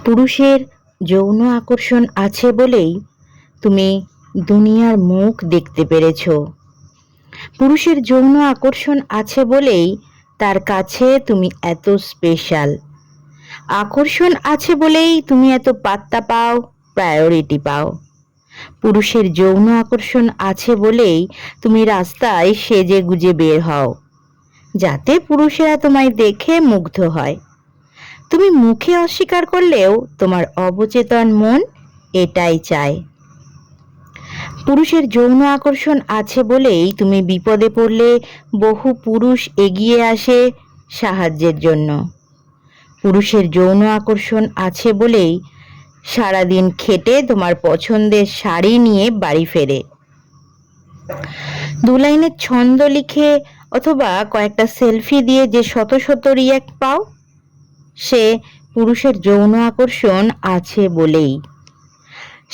পুরুষের যৌন আকর্ষণ আছে বলেই তুমি দুনিয়ার মুখ দেখতে পেরেছ। পুরুষের যৌন আকর্ষণ আছে বলেই তার কাছে তুমি এত স্পেশাল। আকর্ষণ আছে বলেই তুমি এত পাত্তা পাও, প্রায়োরিটি পাও। পুরুষের যৌন আকর্ষণ আছে বলেই তুমি রাস্তায় সেজে গুজে বের হও, যাতে পুরুষেরা তোমায় দেখে মুগ্ধ হয়। তুমি মুখে অস্বীকার করলেও তোমার অবচেতন মন এটাই চায়। পুরুষের যৌন আকর্ষণ আছে বলেই তুমি বিপদে পড়লে বহু পুরুষ এগিয়ে আসে সাহায্যের জন্য। পুরুষের যৌন আকর্ষণ আছে বলেই সারাদিন খেটে তোমার পছন্দের শাড়ি নিয়ে বাড়ি ফেরে। দু লাইনের ছন্দ লিখে অথবা কয়েকটা সেলফি দিয়ে যে শত শত রিয়্যাক্ট পাও, সে পুরুষের যৌন আকর্ষণ আছে বলেই।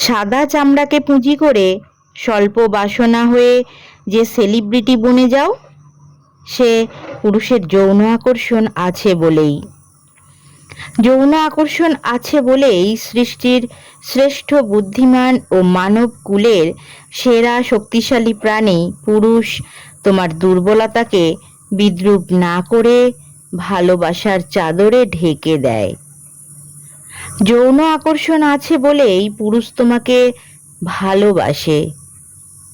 সাদা চামড়াকে পুঁজি করে স্বল্প বাসনা হয়ে যে সেলিব্রিটি বনে যাও, সে পুরুষের যৌন আকর্ষণ আছে বলেই। যৌন আকর্ষণ আছে বলেই সৃষ্টির শ্রেষ্ঠ বুদ্ধিমান ও মানব কুলের সেরা শক্তিশালী প্রাণী পুরুষ তোমার দুর্বলতাকে বিদ্রূপ না করে ভালোবাসার চাদরে ঢেকে দেয়। যৌন আকর্ষণ আছে বলেই পুরুষ তোমাকে ভালোবাসে,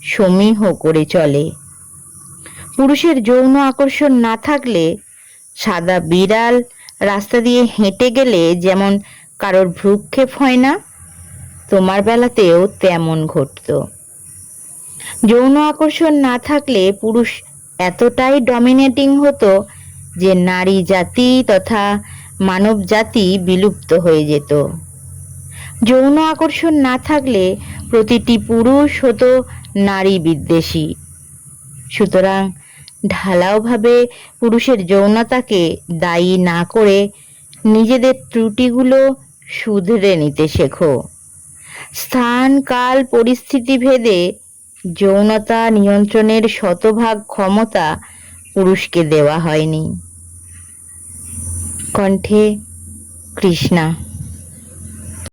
সমীহ করে চলে। পুরুষের যৌন আকর্ষণ না থাকলে সাদা বিড়াল রাস্তা দিয়ে হেঁটে গেলে যেমন কারোর ভ্রূক্ষেপ হয় না, তোমার বেলাতেও তেমন ঘটত। যৌন আকর্ষণ না থাকলে পুরুষ এতটাই ডমিনেটিং হতো যে নারী জাতি তথা মানব জাতি বিলুপ্ত হয়ে যেত। যৌন আকর্ষণ না থাকলে প্রতিটি পুরুষ হতো নারী বিদ্বেষী। সুতরাং ঢালাওভাবে পুরুষের যৌনতাকে দায়ী না করে নিজেদের ত্রুটিগুলো শুধরে নিতে শেখো। স্থান কাল পরিস্থিতি ভেদে যৌনতা নিয়ন্ত্রণের শতভাগ ক্ষমতা পুরুষকে দেওয়া হয়নি। কণ্ঠে কৃষ্ণা।